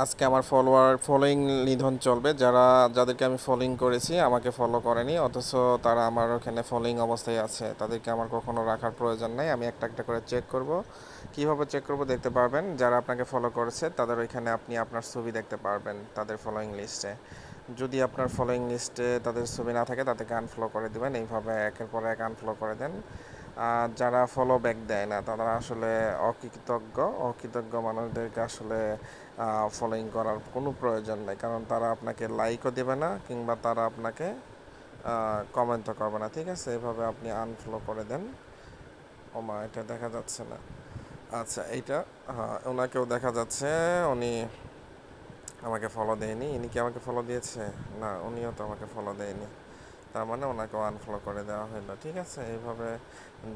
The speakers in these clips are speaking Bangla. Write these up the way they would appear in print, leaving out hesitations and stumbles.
আজকে আমার ফলোয়িং নিধন চলবে। যাদেরকে আমি ফলোইং করেছি আমাকে ফলো করেনি, অথচ তারা আমার ওখানে ফলোইং অবস্থায় আছে। তাদেরকে আমার কখনো রাখার প্রয়োজন নাই। আমি একটা একটা করে চেক করব। কিভাবে চেক করব দেখতে পারবেন, যারা আপনাকে ফলো করেছে তাদের ওইখানে আপনি আপনার ছবি দেখতে পারবেন তাদের ফলোইং লিস্টে। যদি আপনার ফলোইং লিস্টে তাদের ছবি না থাকে তাদেরকে আনফলো করে দেবেন। এইভাবে একের পর এক আনফলো করে দেন। যারা ফলো ব্যাক দেয় না তারা আসলে অকৃতজ্ঞ মানুষদেরকে আসলে ফলোইং করার কোনো প্রয়োজন নেই, কারণ তারা আপনাকে লাইকও দেবে না কিংবা তারা আপনাকে কমেন্টও করবে না। ঠিক আছে, এভাবে আপনি আনফলো করে দেন। ওমা, এটা দেখা যাচ্ছে না। আচ্ছা, এইটা ওনাকেও দেখা যাচ্ছে। উনি আমাকে ফলো দেয়নি। ইনি কি আমাকে ফলো দিয়েছে? না, উনিও তো আমাকে ফলো দেয়নি। তার মানে ওনাকেও আনফলো করে দেওয়া হলো। ঠিক আছে, এইভাবে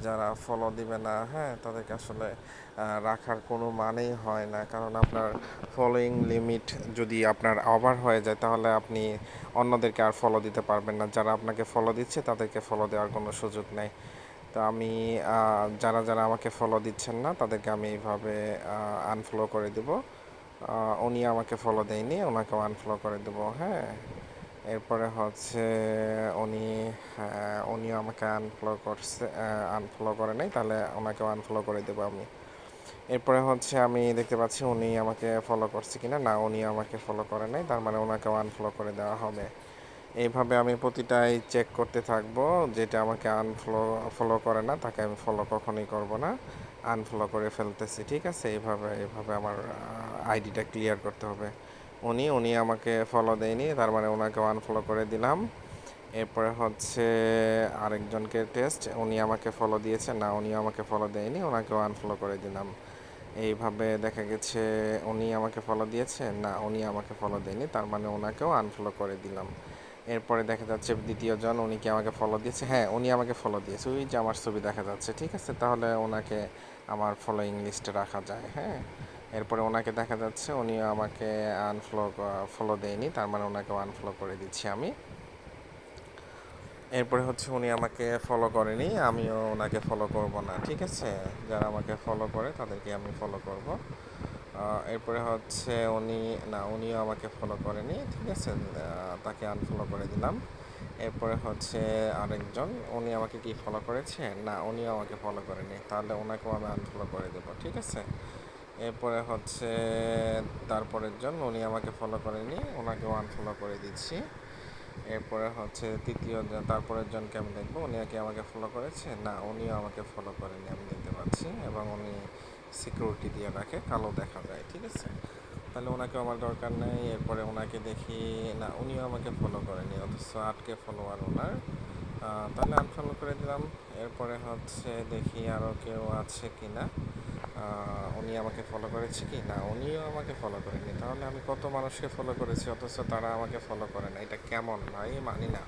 যারা ফলো দিবে না, হ্যাঁ, তাদেরকে আসলে রাখার কোনো মানেই হয় না, কারণ আপনার ফলোয়িং লিমিট যদি আপনার ওভার হয়ে যায় তাহলে আপনি অন্যদেরকে আর ফলো দিতে পারবেন না। যারা আপনাকে ফলো দিচ্ছে তাদেরকে ফলো দেওয়ার কোনো সুযোগ নেই। তো আমি যারা যারা আমাকে ফলো দিচ্ছেন না তাদেরকে আমি এইভাবে আনফলো করে দেব। উনি আমাকে ফলো দেয়নি, ওনাকেও আনফলো করে দেবো। হ্যাঁ, এরপরে হচ্ছে উনি, হ্যাঁ, উনিও আমাকে আনফলো করছে, আনফলো করে নাই, তাহলে ওনাকেও আনফলো করে দেবো আমি। এরপরে হচ্ছে আমি দেখতে পাচ্ছি উনি আমাকে ফলো করছে কিনা। না, উনি আমাকে ফলো করে নাই, তার মানে ওনাকেও আনফলো করে দেওয়া হবে। এইভাবে আমি প্রতিটাই চেক করতে থাকবো। যেটা আমাকে ফলো করে না তাকে আমি ফলো কখনোই করব না, আনফলো করে ফেলতেছি। ঠিক আছে, এইভাবে এইভাবে আমার আইডিটা ক্লিয়ার করতে হবে। উনি আমাকে ফলো দেয়নি, তার মানে ওনাকে আনফলো করে দিলাম। এরপরে হচ্ছে আরেকজনকে টেস্ট, উনি আমাকে ফলো দিয়েছে, না উনিও আমাকে ফলো দেয়নি, ওনাকেও আনফলো করে দিলাম। এইভাবে দেখা গেছে উনি আমাকে ফলো দিয়েছে, না উনি আমাকে ফলো দেয়নি, তার মানে ওনাকেও আনফলো করে দিলাম। এরপরে দেখা যাচ্ছে দ্বিতীয়জন, উনি কি আমাকে ফলো দিয়েছে? হ্যাঁ, উনি আমাকে ফলো দিয়েছে, ওই যে আমার ছবি দেখা যাচ্ছে। ঠিক আছে, তাহলে ওনাকে আমার ফলোইং লিস্টে রাখা যায়। হ্যাঁ, এরপরে ওনাকে দেখা যাচ্ছে উনি আমাকে ফলো দেয়নি, তার মানে ওনাকেও আনফলো করে দিচ্ছি আমি। এরপরে হচ্ছে উনি আমাকে ফলো করেনি, আমিও ওনাকে ফলো করব না। ঠিক আছে, যারা আমাকে ফলো করে তাদেরকে আমি ফলো করব। এরপরে হচ্ছে উনিও আমাকে ফলো করেনি। ঠিক আছে, তাকে আনফলো করে দিলাম। এরপরে হচ্ছে আরেকজন, উনি আমাকে কি ফলো করেছে? না, উনিও আমাকে ফলো করেনি, তাহলে ওনাকেও আমি আনফলো করে দেবো। ঠিক আছে, এরপরে হচ্ছে তারপরের জন, উনি আমাকে ফলো করেনি, ওনাকেও আনফলো করে দিচ্ছি। এরপরে হচ্ছে তারপরের জনকে আমি দেখবো, উনি কি আমাকে ফলো করেছে? না, উনিও আমাকে ফলো করেনি, আমি দেখতে পাচ্ছি, এবং উনি সিকিউরিটি দিয়ে রাখে, কালো দেখা যায়। ঠিক আছে, তাহলে ওনাকে আমার দরকার নেই। এরপরে ওনাকে দেখি, না উনিও আমাকে ফলো করেনি, অথচ আটকে ফলোয়ার ওনার। তাহলে আনফলো করে দিলাম। এরপরে হচ্ছে দেখি আরও কেউ আছে কি না। উনি আমাকে ফলো করেছে কি? না, উনিও আমাকে ফলো করেনি। তাহলে আমি কত মানুষকে ফলো করেছি অথচ তারা আমাকে ফলো করে না, এটা কেমন ভাই? মানি না।